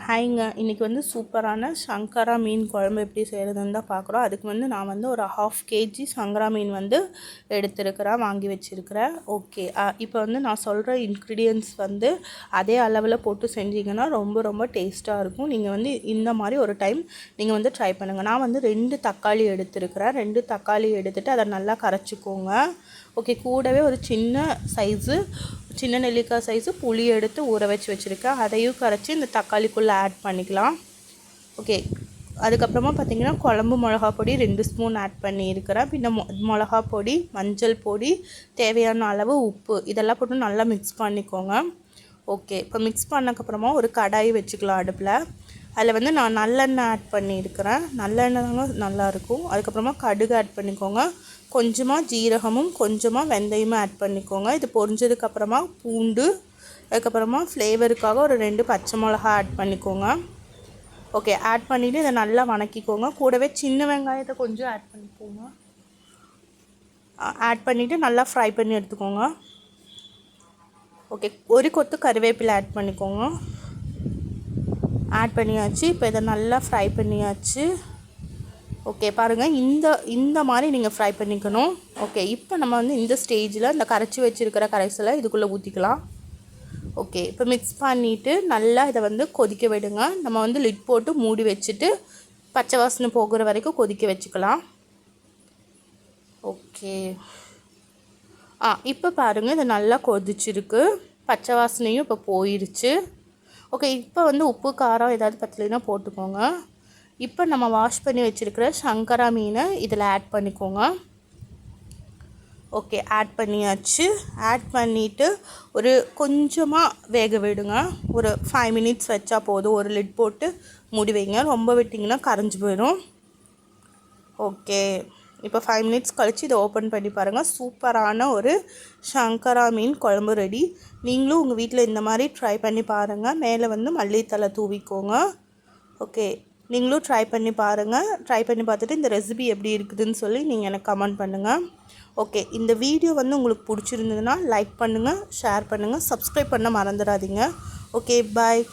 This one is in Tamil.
ஹாய்ங்க, இன்றைக்கி வந்து சூப்பரான சங்கரா மீன் குழம்பு எப்படி செய்கிறதுன்னு தான் பார்க்குறோம். அதுக்கு வந்து நான் வந்து ஒரு 1/2 kg சங்கரா மீன் வந்து எடுத்துருக்கிறேன், வாங்கி வச்சுருக்கிறேன். ஓகே, இப்போ வந்து நான் சொல்கிற இன்க்ரீடியன்ட்ஸ் வந்து அதே அளவில் போட்டு செஞ்சிங்கன்னா ரொம்ப ரொம்ப டேஸ்ட்டாக இருக்கும். நீங்கள் வந்து இந்த மாதிரி ஒரு டைம் நீங்கள் வந்து ட்ரை பண்ணுங்கள். நான் வந்து 2 தக்காளி எடுத்துருக்கிறேன். 2 தக்காளி எடுத்துகிட்டு அதை நல்லா கரைச்சிக்கோங்க. ஓகே, கூடவே ஒரு சின்ன நெல்லிக்காய் சைஸு புளி எடுத்து ஊற வச்சுருக்கேன். அதையும் கரைச்சி இந்த தக்காளிக்குள்ளே ஆட் பண்ணிக்கலாம். ஓகே, அதுக்கப்புறமா பார்த்திங்கன்னா குழம்பு மிளகா பொடி 2 ஸ்பூன் ஆட் பண்ணியிருக்கிறேன். பின்ன மிளகா பொடி, மஞ்சள் பொடி, தேவையான அளவு உப்பு, இதெல்லாம் போட்டு நல்லா மிக்ஸ் பண்ணிக்கோங்க. ஓகே, இப்போ மிக்ஸ் பண்ணக்கப்புறமா ஒரு கடாய் வச்சுக்கலாம் அடுப்பில். அதில் வந்து நான் நல்லெண்ணெய் ஆட் பண்ணியிருக்கிறேன். நல்லெண்ணெய் தாங்க நல்லாயிருக்கும். அதுக்கப்புறமா கடுகு ஆட் பண்ணிக்கோங்க. கொஞ்சமாக ஜீரகமும் கொஞ்சமாக வெந்தயமும் ஆட் பண்ணிக்கோங்க. இது பொரிஞ்சதுக்கப்புறமா பூண்டு, அதுக்கப்புறமா ஃப்ளேவருக்காக ஒரு 2 பச்சை மிளகா ஆட் பண்ணிக்கோங்க. ஓகே, ஆட் பண்ணிவிட்டு இதை நல்லா வணக்கிக்கோங்க. கூடவே சின்ன வெங்காயத்தை கொஞ்சம் ஆட் பண்ணிக்கோங்க. ஆட் பண்ணிவிட்டு நல்லா ஃப்ரை பண்ணி எடுத்துக்கோங்க. ஓகே, ஒரு கொத்து கருவேப்பிலை ஆட் பண்ணிக்கோங்க. ஆட் பண்ணியாச்சு. இப்போ இதை நல்லா ஃப்ரை பண்ணியாச்சு. ஓகே, பாருங்கள், இந்த மாதிரி நீங்கள் ஃப்ரை பண்ணிக்கணும். ஓகே, இப்போ நம்ம வந்து இந்த ஸ்டேஜில் இந்த கரைச்சி வச்சுருக்கிற கரைசலை இதுக்குள்ளே ஊற்றிக்கலாம். ஓகே, இப்போ மிக்ஸ் பண்ணிவிட்டு நல்லா இதை வந்து கொதிக்க விடுங்க. நம்ம வந்து லிட் போட்டு மூடி வச்சுட்டு பச்சை வாசனை போகிற வரைக்கும் கொதிக்க வச்சுக்கலாம். ஓகே, இப்போ பாருங்கள், இது நல்லா கொதிச்சிருக்கு. பச்சை வாசனையும் இப்போ போயிடுச்சு. ஓகே, இப்போ வந்து உப்பு காரம் ஏதாவது பத்தலைன்னா போட்டுக்கோங்க. இப்போ நம்ம வாஷ் பண்ணி வச்சுருக்கிற சங்கரா மீனை இதில் ஆட் பண்ணிக்கோங்க. ஓகே, ஆட் பண்ணியாச்சு. ஆட் பண்ணிவிட்டு ஒரு கொஞ்சமாக வேக விடுங்க. ஒரு 5 minutes வச்சா போதும். ஒரு லிட் போட்டு மூடி வைங்க. ரொம்ப விட்டிங்கன்னா கரைஞ்சி போயிடும். ஓகே, இப்போ 5 minutes கழித்து இதை ஓப்பன் பண்ணி பாருங்கள். சூப்பரான ஒரு சங்கரா மீன் குழம்பு ரெடி. நீங்களும் உங்கள் வீட்டில் இந்த மாதிரி ட்ரை பண்ணி பாருங்கள். மேலே வந்து மல்லித்தலை தூவிக்கோங்க. ஓகே, நீங்களும் ட்ரை பண்ணி பாருங்கள். ட்ரை பண்ணி பார்த்துட்டு இந்த ரெசிபி எப்படி இருக்குதுன்னு சொல்லி நீங்கள் எனக்கு கமெண்ட் பண்ணுங்கள். ஓகே, இந்த வீடியோ வந்து உங்களுக்கு பிடிச்சிருந்ததுன்னா லைக் பண்ணுங்கள், ஷேர் பண்ணுங்கள், சப்ஸ்கிரைப் பண்ண மறந்துடாதீங்க. ஓகே, பாய்.